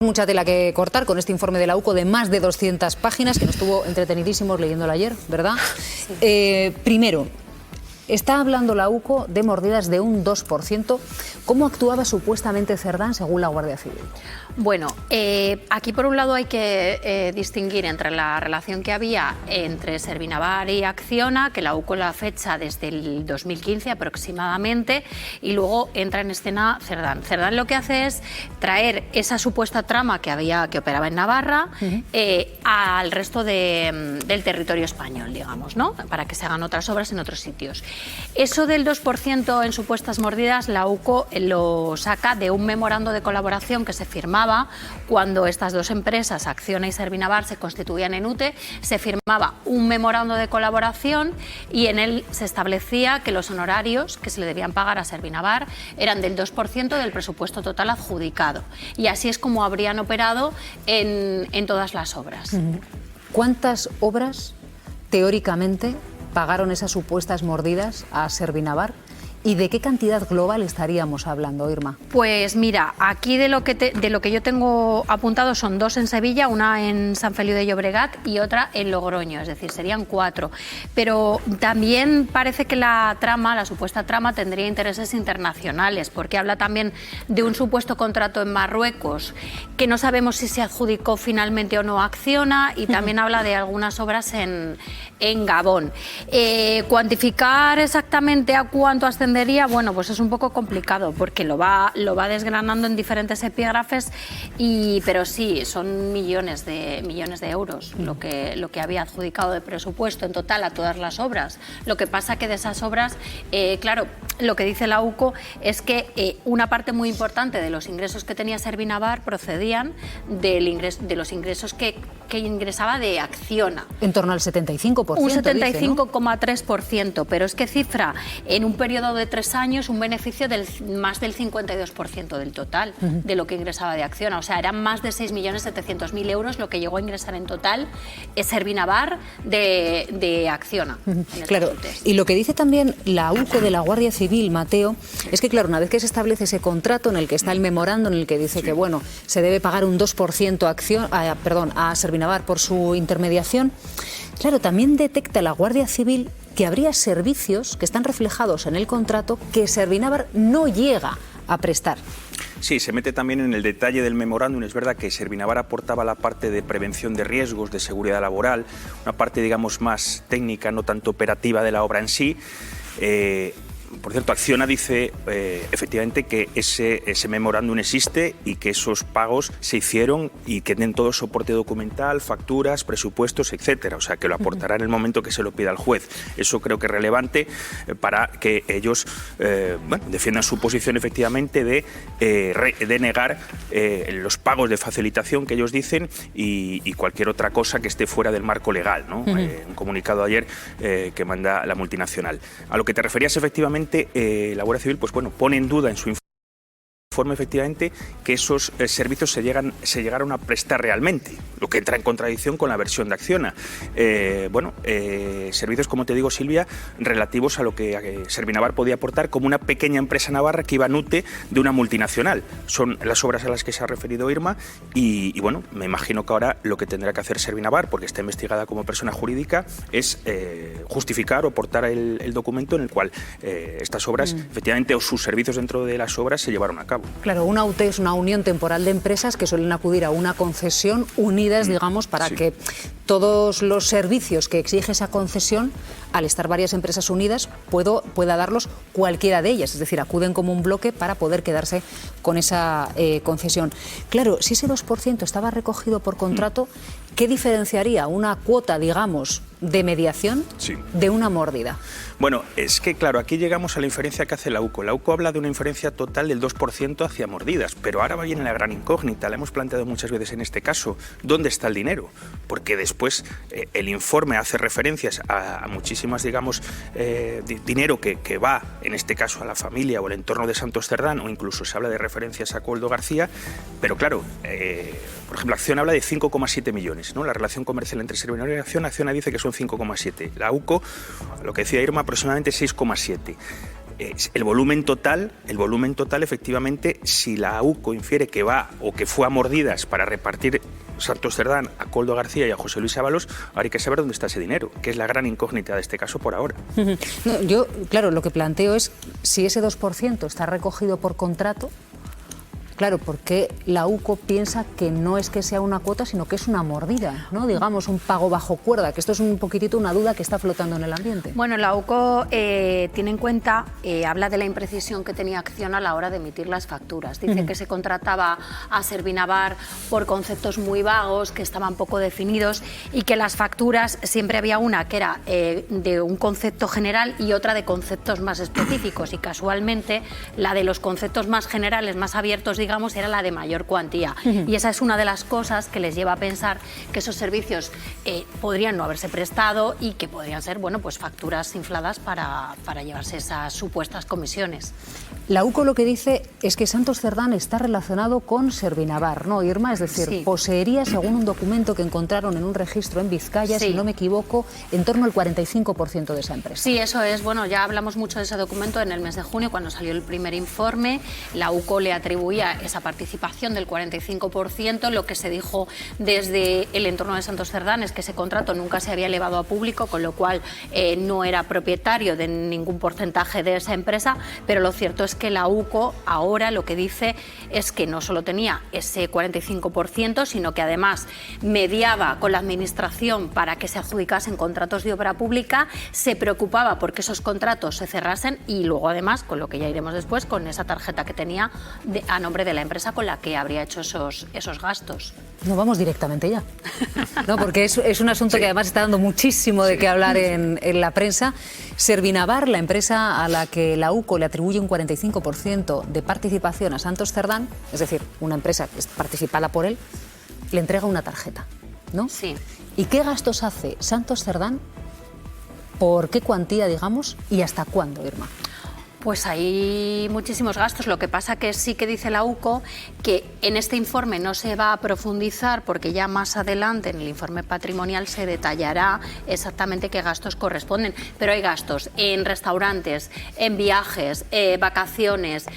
Mucha tela que cortar con este informe de la UCO de más de 200 páginas, que nos estuvo entretenidísimos leyéndolo ayer, ¿verdad? Sí. Primero, está hablando la UCO de mordidas de un 2%. ¿Cómo actuaba supuestamente Cerdán según la Guardia Civil? Bueno, aquí por un lado hay que distinguir entre la relación que había entre Servinavar y Acciona, que la UCO la fecha desde el 2015 aproximadamente, y luego entra en escena Cerdán. Cerdán lo que hace es traer esa supuesta trama que operaba en Navarra al resto del territorio español, digamos, ¿no? Para que se hagan otras obras en otros sitios. Eso del 2% en supuestas mordidas, la UCO lo saca de un memorando de colaboración que se firmaba cuando estas dos empresas, Acciona y Servinavar, se constituían en UTE. Se firmaba un memorando de colaboración y en él se establecía que los honorarios que se le debían pagar a Servinavar eran del 2% del presupuesto total adjudicado. Y así es como habrían operado en todas las obras. ¿Cuántas obras, teóricamente, pagaron esas supuestas mordidas a Servinavar? ¿Y de qué cantidad global estaríamos hablando, Irma? Pues mira, aquí de lo que yo tengo apuntado son 2 en Sevilla, una en San Feliu de Llobregat y otra en Logroño, es decir, serían 4. Pero también parece que la supuesta trama tendría intereses internacionales, porque habla también de un supuesto contrato en Marruecos, que no sabemos si se adjudicó finalmente o no a Acciona, y también habla de algunas obras en Gabón. Cuantificar exactamente a cuánto ascendería, bueno, pues es un poco complicado porque lo va desgranando en diferentes epígrafes, pero sí, son millones de euros lo que había adjudicado de presupuesto en total a todas las obras. Lo que pasa que de esas obras, claro, lo que dice la UCO es que una parte muy importante de los ingresos que tenía Servinavar procedían de los ingresos que ingresaba de Acciona. En torno al 75%. Un 75,3%, ¿no? Pero es que cifra en un periodo de 3 años un beneficio del más del 52% del total de lo que ingresaba de Acciona. O sea, eran más de 6.700.000 euros lo que llegó a ingresar en total Servinavar de Acciona. Claro, y lo que dice también la UCO de la Guardia Civil, Mateo, es que, claro, una vez que se establece ese contrato en el que está el memorando, en el que dice que, bueno, se debe pagar un 2% a Servinavar por su intermediación, claro, también detecta la Guardia Civil que habría servicios que están reflejados en el contrato que Servinavar no llega a prestar. Sí, se mete también en el detalle del memorándum. Es verdad que Servinavar aportaba la parte de prevención de riesgos, de seguridad laboral, una parte, digamos, más técnica, no tanto operativa de la obra en sí. Por cierto, Acciona dice efectivamente que ese memorándum existe y que esos pagos se hicieron y que tienen todo soporte documental, facturas, presupuestos, etcétera. O sea, que lo aportará en el momento que se lo pida al juez. Eso creo que es relevante para que ellos defiendan su posición efectivamente de negar los pagos de facilitación que ellos dicen y cualquier otra cosa que esté fuera del marco legal, ¿no? Un comunicado ayer que manda la multinacional. A lo que te referías efectivamente, la Guardia Civil, pues bueno, pone en duda en su informe efectivamente que esos servicios se llegaron a prestar realmente, lo que entra en contradicción con la versión de Acciona. Servicios, como te digo, Silvia, relativos a lo que Servinavar podía aportar como una pequeña empresa navarra que iba en UTE de una multinacional. Son las obras a las que se ha referido Irma y bueno, me imagino que ahora lo que tendrá que hacer Servinavar, porque está investigada como persona jurídica, es justificar o aportar el documento en el cual estas obras, efectivamente, o sus servicios dentro de las obras se llevaron a cabo. Claro, una UTE es una unión temporal de empresas que suelen acudir a una concesión unidas, digamos, para que todos los servicios que exige esa concesión, al estar varias empresas unidas, pueda darlos cualquiera de ellas. Es decir, acuden como un bloque para poder quedarse con esa concesión. Claro, si ese 2% estaba recogido por contrato, ¿qué diferenciaría una cuota, digamos, de mediación de una mordida? Bueno, es que claro, aquí llegamos a la inferencia que hace la UCO. La UCO habla de una inferencia total del 2% hacia mordidas, pero ahora viene la gran incógnita, la hemos planteado muchas veces en este caso, ¿dónde está el dinero? Porque después el informe hace referencias a muchísimas, digamos, dinero que va, en este caso, a la familia o el entorno de Santos Cerdán, o incluso se habla de referencias a Coldo García, pero claro, por ejemplo, Acciona habla de 5,7 millones, ¿no? La relación comercial entre Servinavar y Acciona dice que son 5,7. La UCO, lo que decía Irma, aproximadamente 6,7. el volumen total, efectivamente, si la AUCO infiere que va o que fue a mordidas para repartir Santos Cerdán a Koldo García y a José Luis Ábalos, ahora hay que saber dónde está ese dinero, que es la gran incógnita de este caso por ahora. No, yo, claro, lo que planteo es si ese 2% está recogido por contrato. Claro, porque la UCO piensa que no es que sea una cuota, sino que es una mordida, ¿no? Digamos, un pago bajo cuerda, que esto es un poquitito una duda que está flotando en el ambiente. Bueno, la UCO tiene en cuenta, habla de la imprecisión que tenía Acciona a la hora de emitir las facturas. Dice que se contrataba a Servinavar por conceptos muy vagos, que estaban poco definidos y que las facturas siempre había una que era de un concepto general y otra de conceptos más específicos. Y casualmente la de los conceptos más generales, más abiertos, digamos, era la de mayor cuantía. Y esa es una de las cosas que les lleva a pensar que esos servicios podrían no haberse prestado y que podrían ser, bueno, pues facturas infladas para llevarse esas supuestas comisiones. La UCO lo que dice es que Santos Cerdán está relacionado con Servinavar, ¿no, Irma? Es decir, sí, poseería, según un documento que encontraron en un registro en Vizcaya, sí, si no me equivoco, en torno al 45% de esa empresa. Sí, eso es. Bueno, ya hablamos mucho de ese documento en el mes de junio, cuando salió el primer informe. La UCO le atribuía esa participación del 45%. Lo que se dijo desde el entorno de Santos Cerdán es que ese contrato nunca se había elevado a público, con lo cual no era propietario de ningún porcentaje de esa empresa, pero lo cierto es que la UCO ahora lo que dice es que no solo tenía ese 45%, sino que además mediaba con la administración para que se adjudicasen contratos de obra pública, se preocupaba porque esos contratos se cerrasen y luego además, con lo que ya iremos después, con esa tarjeta que tenía a nombre de la empresa con la que habría hecho esos gastos. No, vamos directamente ya, ¿no? Porque es un asunto que además está dando muchísimo de qué hablar en la prensa. Servinavar, la empresa a la que la UCO le atribuye un 45% de participación a Santos Cerdán, es decir, una empresa que es participada por él, le entrega una tarjeta, ¿no? Sí. ¿Y qué gastos hace Santos Cerdán? ¿Por qué cuantía, digamos, y hasta cuándo, Irma? Pues hay muchísimos gastos. Lo que pasa que sí que dice la UCO que en este informe no se va a profundizar porque ya más adelante en el informe patrimonial se detallará exactamente qué gastos corresponden. Pero hay gastos en restaurantes, en viajes, vacaciones,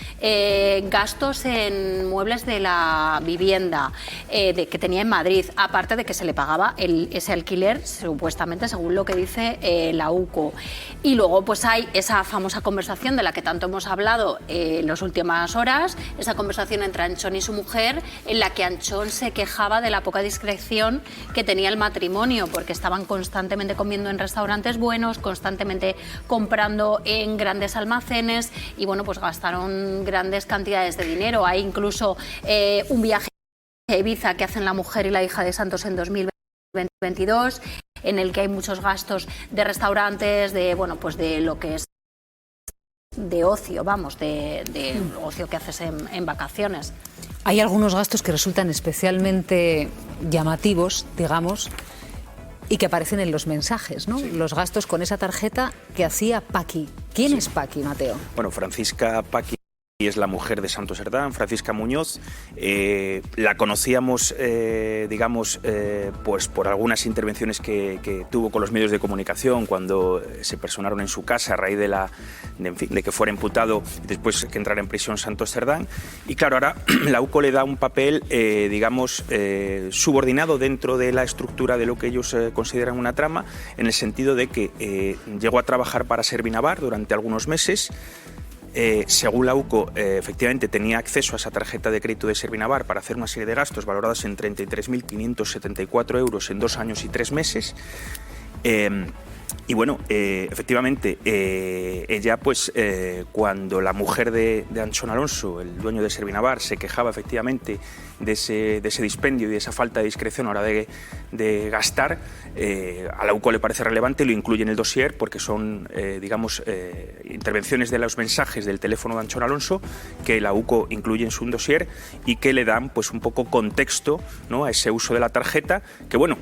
gastos en muebles de la vivienda que tenía en Madrid, aparte de que se le pagaba ese alquiler, supuestamente, según lo que dice la UCO. Y luego pues hay esa famosa conversación de la que tanto hemos hablado en las últimas horas, esa conversación entre Anchón y su mujer, en la que Anchón se quejaba de la poca discreción que tenía el matrimonio, porque estaban constantemente comiendo en restaurantes buenos, constantemente comprando en grandes almacenes y bueno, pues gastaron grandes cantidades de dinero. Hay incluso un viaje a Ibiza que hacen la mujer y la hija de Santos en 2022, en el que hay muchos gastos de restaurantes, de bueno, pues de lo que es de ocio, vamos, de ocio que haces en vacaciones. Hay algunos gastos que resultan especialmente llamativos, digamos, y que aparecen en los mensajes, ¿no? Sí. Los gastos con esa tarjeta que hacía Paqui. ¿Quién es Paqui, Mateo? Bueno, Francisca Paqui es la mujer de Santos Cerdán, Francisca Muñoz. La conocíamos, pues por algunas intervenciones que tuvo con los medios de comunicación cuando se personaron en su casa a raíz de que fuera imputado y después que entrara en prisión Santos Cerdán. Y claro, ahora la UCO le da un papel, subordinado dentro de la estructura de lo que ellos consideran una trama, en el sentido de que llegó a trabajar para Servinavar durante algunos meses. Según la UCO, efectivamente tenía acceso a esa tarjeta de crédito de Servinavar para hacer una serie de gastos valorados en 33.574 euros en 2 años y 3 meses. Y bueno, efectivamente, ella, pues, cuando la mujer de Anchón Alonso, el dueño de Servinavar, se quejaba efectivamente de ese dispendio y de esa falta de discreción a la hora de gastar, a la UCO le parece relevante y lo incluye en el dossier porque son, intervenciones de los mensajes del teléfono de Anchón Alonso que la UCO incluye en su dossier y que le dan, pues, un poco contexto, ¿no?, a ese uso de la tarjeta, que bueno,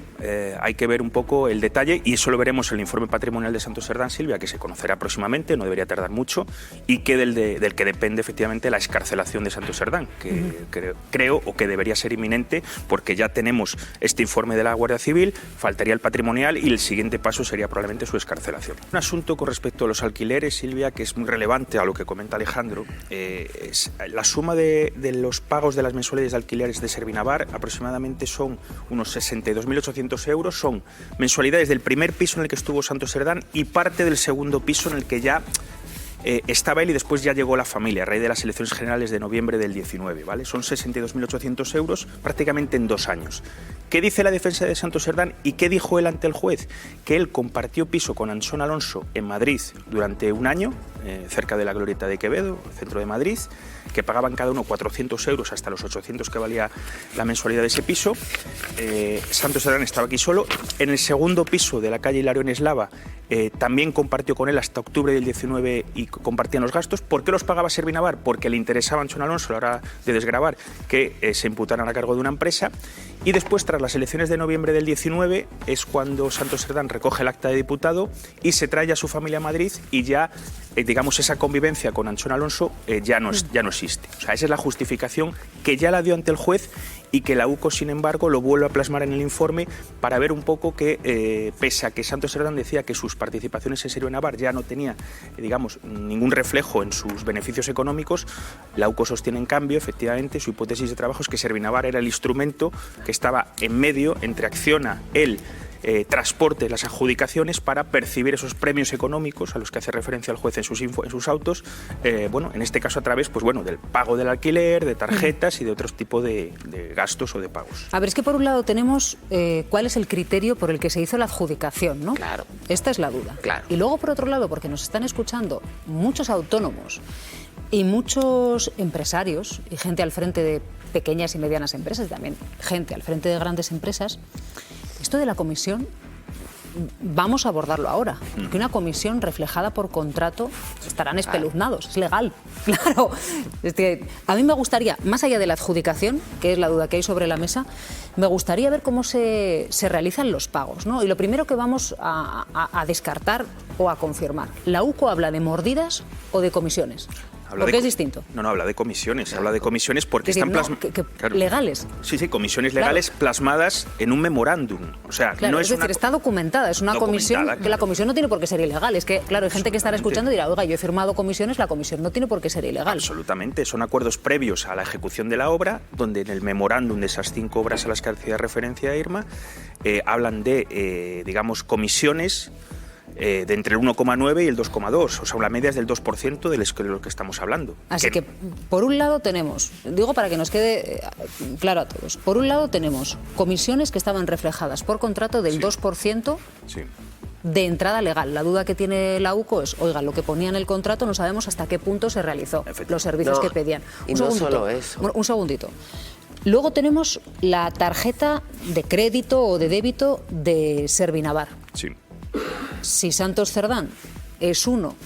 hay que ver un poco el detalle y eso lo veremos en el informe informe patrimonial de Santos Cerdán, Silvia, que se conocerá próximamente, no debería tardar mucho, y que del que depende efectivamente la excarcelación de Santos Cerdán, que creo o que debería ser inminente, porque ya tenemos este informe de la Guardia Civil, faltaría el patrimonial y el siguiente paso sería probablemente su excarcelación. Un asunto con respecto a los alquileres, Silvia, que es muy relevante a lo que comenta Alejandro, es la suma de los pagos de las mensualidades de alquileres de Servinavar aproximadamente son unos 62.800 euros, son mensualidades del primer piso en el que estuvo Santos Cerdán y parte del segundo piso en el que ya estaba él y después ya llegó la familia a raíz de las elecciones generales de noviembre del 19, ¿vale? Son 62.800 euros prácticamente en 2 años. ¿Qué dice la defensa de Santos Cerdán y qué dijo él ante el juez? Que él compartió piso con Antxon Alonso en Madrid durante 1 año, cerca de la Glorieta de Quevedo, centro de Madrid, que pagaban cada uno 400 euros hasta los 800 que valía la mensualidad de ese piso. Santos Cerdán estaba aquí solo. En el segundo piso de la calle Hilario Eslava también compartió con él hasta octubre del 19 y compartían los gastos. ¿Por qué los pagaba Servinavar? Porque le interesaba a Antxon Alonso, a la hora de desgravar, que se imputaran a cargo de una empresa. Y después, tras las elecciones de noviembre del 19, es cuando Santos Cerdán recoge el acta de diputado y se trae a su familia a Madrid y ya, digamos, esa convivencia con Antxon Alonso ya no existe. O sea, esa es la justificación que ya la dio ante el juez y que la UCO, sin embargo, lo vuelve a plasmar en el informe para ver un poco que, pese a que Santos Cerdán decía que sus participaciones en Servinavar ya no tenía, digamos, ningún reflejo en sus beneficios económicos, la UCO sostiene, en cambio, efectivamente, su hipótesis de trabajo es que Servinavar era el instrumento que estaba en medio entre Acciona, él, transporte, las adjudicaciones, para percibir esos premios económicos a los que hace referencia el juez en sus autos, bueno, en este caso a través, pues bueno, del pago del alquiler, de tarjetas y de otros tipos de gastos o de pagos. A ver, es que por un lado tenemos cuál es el criterio por el que se hizo la adjudicación, ¿no? Claro. Esta es la duda. Claro. Y luego, por otro lado, porque nos están escuchando muchos autónomos y muchos empresarios y gente al frente de pequeñas y medianas empresas, y también gente al frente de grandes empresas, esto de la comisión vamos a abordarlo ahora, porque una comisión reflejada por contrato estarán espeluznados, es legal, claro. Es que a mí me gustaría, más allá de la adjudicación, que es la duda que hay sobre la mesa, me gustaría ver cómo se realizan los pagos, ¿no? Y lo primero que vamos a descartar o a confirmar, ¿la UCO habla de mordidas o de comisiones? Porque es distinto. No, habla de comisiones. Habla de comisiones porque es decir, están claro, legales. Sí, comisiones legales, claro, plasmadas en un memorándum. O sea, claro, no es decir, está documentada. Es una comisión que la comisión no tiene por qué ser ilegal. Es que, claro, hay gente que estará escuchando y dirá, oiga, yo he firmado comisiones, la comisión no tiene por qué ser ilegal. Absolutamente. Son acuerdos previos a la ejecución de la obra, donde en el memorándum de esas 5 obras a las que hacía referencia Irma, hablan de, digamos, comisiones de entre el 1,9 y el 2,2, o sea, la media es del 2% de lo que estamos hablando. Así que, por un lado tenemos, digo para que nos quede claro a todos, por un lado tenemos comisiones que estaban reflejadas por contrato del 2% de entrada legal. La duda que tiene la UCO es, oiga, lo que ponía en el contrato no sabemos hasta qué punto se realizó, los servicios que pedían. Y no solo eso. Un segundito. Luego tenemos la tarjeta de crédito o de débito de Servinavar. Sí. Si Santos Cerdán es uno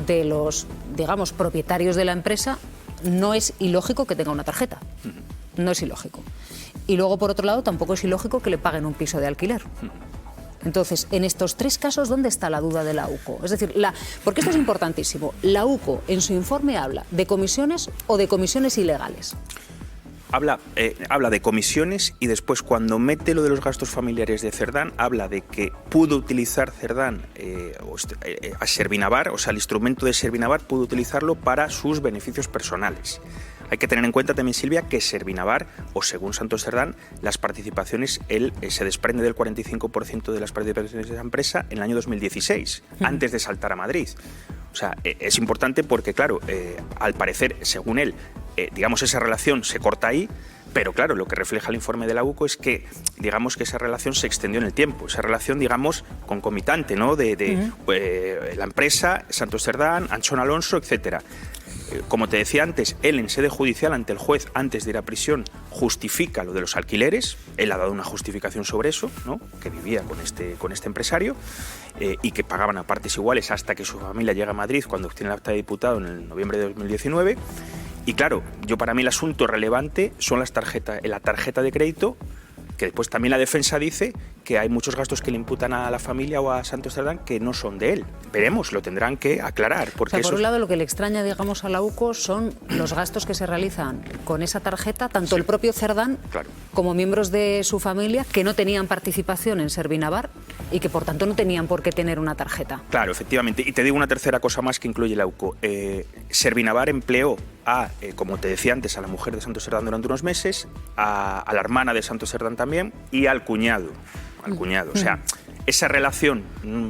de los, digamos, propietarios de la empresa, no es ilógico que tenga una tarjeta. No es ilógico. Y luego, por otro lado, tampoco es ilógico que le paguen un piso de alquiler. Entonces, en estos 3 casos, ¿dónde está la duda de la UCO? Es decir, porque esto es importantísimo. La UCO, en su informe, habla de comisiones o de comisiones ilegales. Habla de comisiones y después, cuando mete lo de los gastos familiares de Cerdán, habla de que pudo utilizar Cerdán a Servinavar, o sea, el instrumento de Servinavar pudo utilizarlo para sus beneficios personales. Hay que tener en cuenta también, Silvia, que Servinavar, o según Santos Cerdán, las participaciones, él se desprende del 45% de las participaciones de esa empresa en el año 2016, antes de saltar a Madrid. O sea, es importante porque, claro, al parecer, según él, digamos, esa relación se corta ahí, pero claro, lo que refleja el informe de la UCO es que, digamos, que esa relación se extendió en el tiempo, esa relación, digamos, concomitante, ¿no? De la empresa, Santos Cerdán, Antxon Alonso, etcétera. Como te decía antes, él en sede judicial ante el juez, antes de ir a prisión, justifica lo de los alquileres. Él ha dado una justificación sobre eso, ¿no? Que vivía con este empresario y que pagaban a partes iguales hasta que su familia llega a Madrid cuando obtiene el acta de diputado en el noviembre de 2019. Y claro, para mí el asunto relevante son la tarjeta de crédito que después también la defensa dice que hay muchos gastos que le imputan a la familia o a Santos Cerdán que no son de él. Veremos, lo tendrán que aclarar. Porque por un lado, lo que le extraña, digamos, a la UCO son los gastos que se realizan con esa tarjeta, tanto el propio Cerdán como miembros de su familia que no tenían participación en Servinavar y que, por tanto, no tenían por qué tener una tarjeta. Claro, efectivamente. Y te digo una tercera cosa más que incluye la UCO. Servinavar empleó como te decía antes, a la mujer de Santos Cerdán durante unos meses, a la hermana de Santos Cerdán también y al cuñado. O sea, esa relación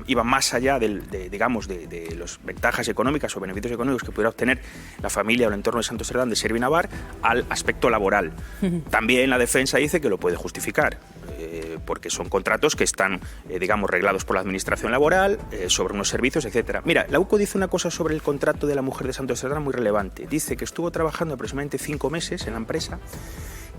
iba más allá de las ventajas económicas o beneficios económicos que pudiera obtener la familia o el entorno de Santos Cerdán de Servinavar al aspecto laboral. También la defensa dice que lo puede justificar, porque son contratos que están, reglados por la administración laboral, sobre unos servicios, etcétera. Mira, la UCO dice una cosa sobre el contrato de la mujer de Santos Cerdán muy relevante. Dice que estuvo trabajando aproximadamente 5 meses en la empresa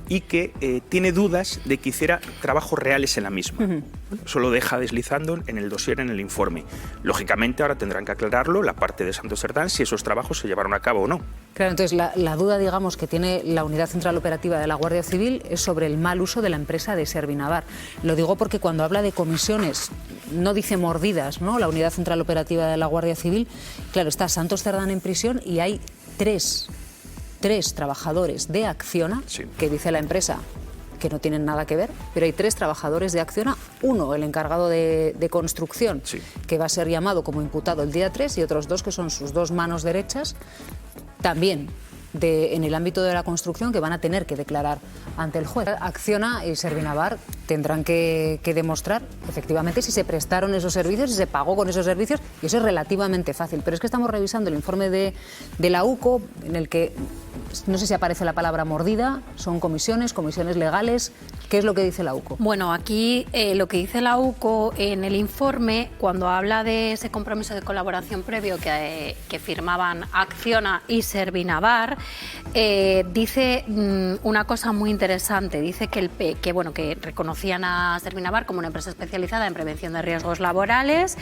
y que tiene dudas de que hiciera trabajos reales en la misma. Eso lo deja deslizando en el dossier, en el informe. Lógicamente ahora tendrán que aclararlo la parte de Santos Cerdán si esos trabajos se llevaron a cabo o no. Claro, entonces la duda, digamos, que tiene la Unidad Central Operativa de la Guardia Civil es sobre el mal uso de la empresa de Servinavar. Lo digo porque cuando habla de comisiones, no dice mordidas, ¿no? La Unidad Central Operativa de la Guardia Civil, claro, está Santos Cerdán en prisión y hay tres trabajadores de Acciona, que dice la empresa que no tienen nada que ver, pero hay 3 trabajadores de Acciona, uno, el encargado de construcción, que va a ser llamado como imputado el día 3, y otros 2 que son sus 2 manos derechas, también en el ámbito de la construcción, que van a tener que declarar ante el juez. Acciona y Servinavar tendrán que demostrar efectivamente si se prestaron esos servicios, si se pagó con esos servicios, y eso es relativamente fácil. Pero es que estamos revisando el informe de la UCO, en el que no sé si aparece la palabra mordida, son comisiones legales. ¿Qué es lo que dice la UCO? Bueno, aquí lo que dice la UCO en el informe, cuando habla de ese compromiso de colaboración previo que firmaban Acciona y Servinavar, dice una cosa muy interesante. Dice que reconocían a Servinavar como una empresa especializada en prevención de riesgos laborales,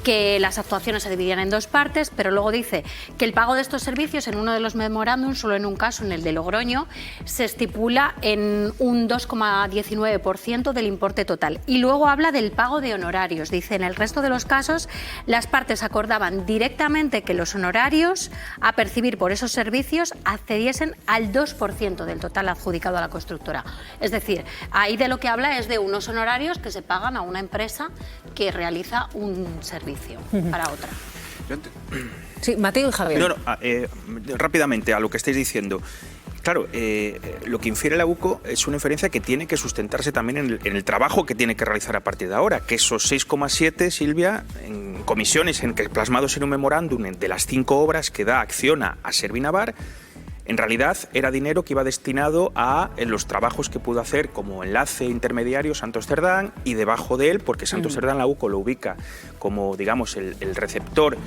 que las actuaciones se dividían en 2 partes, pero luego dice que el pago de estos servicios en uno de los memorándums, solo en un caso, en el de Logroño, se estipula en un 2,19% del importe total. Y luego habla del pago de honorarios. Dice, en el resto de los casos, las partes acordaban directamente que los honorarios a percibir por esos servicios accediesen al 2% del total adjudicado a la constructora. Es decir, ahí de lo que habla es de unos honorarios que se pagan a una empresa que realiza un servicio para otra. Sí, Mateo y Javier. Rápidamente a lo que estáis diciendo. Claro, lo que infiere la UCO es una inferencia que tiene que sustentarse también en el trabajo que tiene que realizar a partir de ahora, que esos 6,7, Silvia, en comisiones plasmados en un memorándum de las 5 obras que da Acciona a Servinavar, en realidad era dinero que iba destinado a los trabajos que pudo hacer como enlace intermediario Santos Cerdán, y debajo de él, porque Santos Cerdán la UCO lo ubica como, digamos, el receptor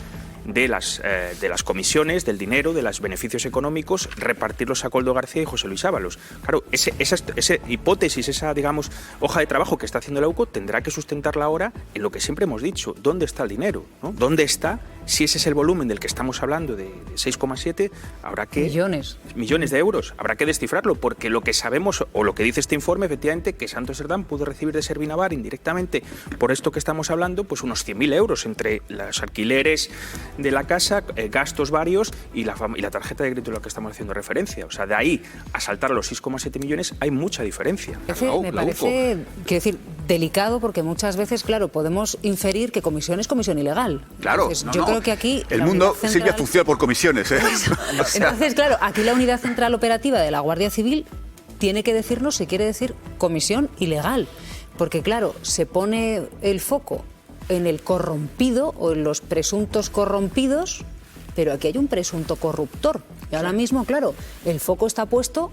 de las comisiones, del dinero, de los beneficios económicos, repartirlos a Coldo García y José Luis Ábalos. Claro, esa hipótesis, esa, digamos, hoja de trabajo que está haciendo la UCO tendrá que sustentarla ahora en lo que siempre hemos dicho: ¿dónde está el dinero? ¿No? ¿Dónde está? Si ese es el volumen del que estamos hablando, de 6,7, habrá que... Millones de euros. Habrá que descifrarlo, porque lo que sabemos, o lo que dice este informe, efectivamente, que Santos Cerdán pudo recibir de Servinavar indirectamente, por esto que estamos hablando, pues unos 100.000 euros entre los alquileres de la casa, gastos varios y la tarjeta de crédito a la que estamos haciendo referencia. O sea, de ahí a saltar a los 6,7 millones hay mucha diferencia. Me parece, quiero decir, delicado, porque muchas veces, claro, podemos inferir que comisión es comisión ilegal. Claro, entonces, yo creo que aquí... El mundo, Central... Silvia, funciona por comisiones, ¿eh? Entonces, claro, aquí la Unidad Central Operativa de la Guardia Civil tiene que decirnos si quiere decir comisión ilegal. Porque, claro, se pone el foco en el corrompido o en los presuntos corrompidos, pero aquí hay un presunto corruptor. Y ahora mismo, claro, el foco está puesto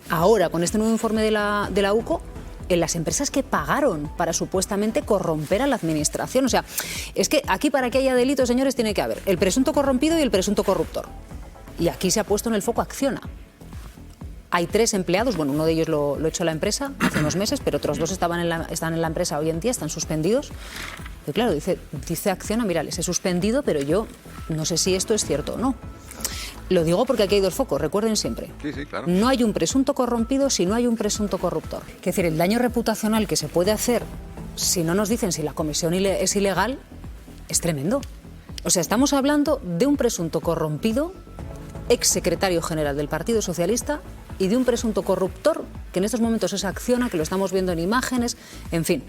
ahora, con este nuevo informe de la UCO, en las empresas que pagaron para supuestamente corromper a la administración. O sea, es que aquí, para que haya delito, señores, tiene que haber el presunto corrompido y el presunto corruptor. Y aquí se ha puesto en el foco Acciona. Hay 3 empleados, bueno, uno de ellos lo ha hecho la empresa hace unos meses, pero otros 2 están en la empresa hoy en día, están suspendidos. Y claro, dice Acciona, mira, les he suspendido, pero yo no sé si esto es cierto o no. Lo digo porque aquí hay dos focos, recuerden siempre. Sí, sí, claro. No hay un presunto corrompido si no hay un presunto corruptor. Es decir, el daño reputacional que se puede hacer si no nos dicen si la comisión es ilegal es tremendo. O sea, estamos hablando de un presunto corrompido, exsecretario general del Partido Socialista, y de un presunto corruptor que en estos momentos es Acciona, que lo estamos viendo en imágenes, en fin,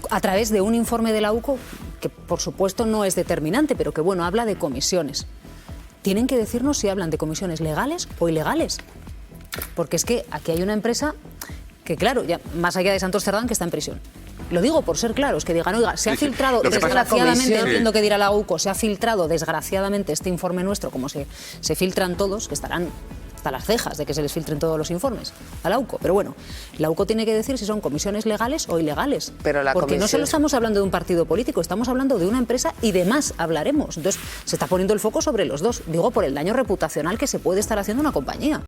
a través de un informe de la UCO que por supuesto no es determinante, pero que bueno, habla de comisiones. Tienen que decirnos si hablan de comisiones legales o ilegales, porque es que aquí hay una empresa que, claro, ya más allá de Santos Cerdán, que está en prisión. Lo digo por ser claros, que digan, oiga, se ha filtrado, desgraciadamente, entiendo que dirá la UCO, se ha filtrado desgraciadamente este informe nuestro, como se filtran todos, que estarán hasta las cejas de que se les filtren todos los informes a la UCO. Pero bueno, la UCO tiene que decir si son comisiones legales o ilegales. Pero porque no solo estamos hablando de un partido político, estamos hablando de una empresa y de más hablaremos. Entonces, se está poniendo el foco sobre los dos. Digo, por el daño reputacional que se puede estar haciendo una compañía.